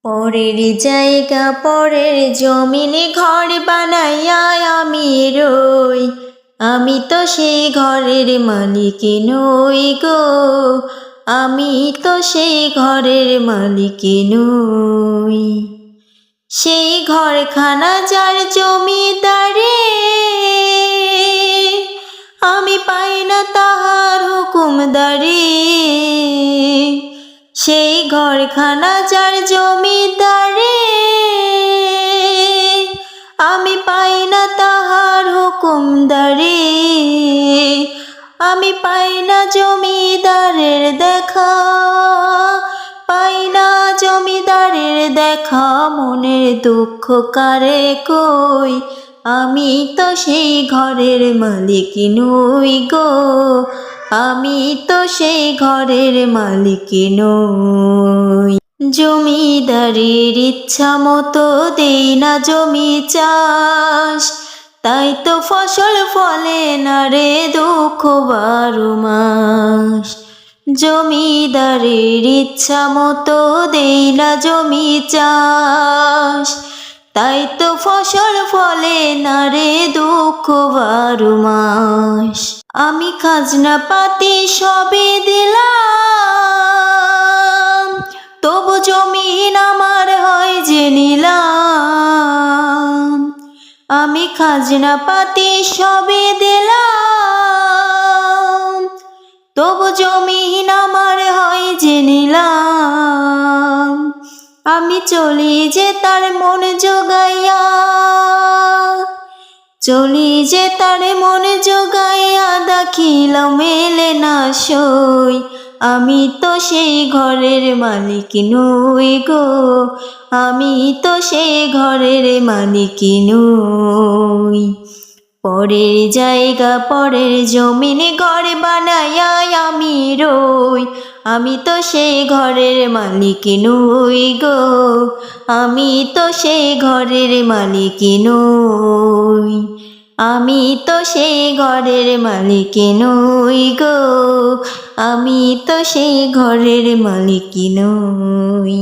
পরের জায়গা পরের জমিনে ঘর বানাইয়া আমি রই, আমি তো সেই ঘরের মালিক নই গো, আমি তো সেই ঘরের মালিক নই। সেই ঘরখানা যার জমিদারে, আমি পাই না তাহার হুকুমদারি। সেই ঘরখানা যার জমিদারে, আমি পাই না তাহার হুকুমদারি। আমি পাই না জমিদারের দেখা, পাই না জমিদারের দেখা, মনের দুঃখ কারে কই, আমি তো সেই ঘরের মালিক নই গো, আমি তো সেই ঘরের মালিক নই। জমিদারের ইচ্ছা মতো দেই না জমি চাষ, তাই তো ফসল ফলে না রে দুঃখ 12 মাস। জমিদারের ইচ্ছা মতো দেই না জমি চাষ, তাই তো ফসল ফলে না রে দুঃখ 12 মাস। আমি খাজনা পাতি সবে দিলাম, তবু জমিন আমার হয় যে নিলাম। আমি খাজনা পাতি সবে দিলাম, তবু জমিন আমার হয় যে নিলাম। আমি চলি যে তার মন জোগাইয়া, চলি যে তার মন জোগাইয়া, দাখিল মেলে না সই, আমি তো সেই ঘরের মালিক নই গো, আমি তো সেই ঘরের মালিক নই। পরের জায়গা পরের জমিনে ঘর বানাইয়া আমি রই, আমি তো সেই ঘরের মালিক নই গো, আমি তো সেই ঘরের মালিক নই। আমি তো সেই ঘরের মালিক নই গো, আমি তো সেই ঘরের মালিক নই।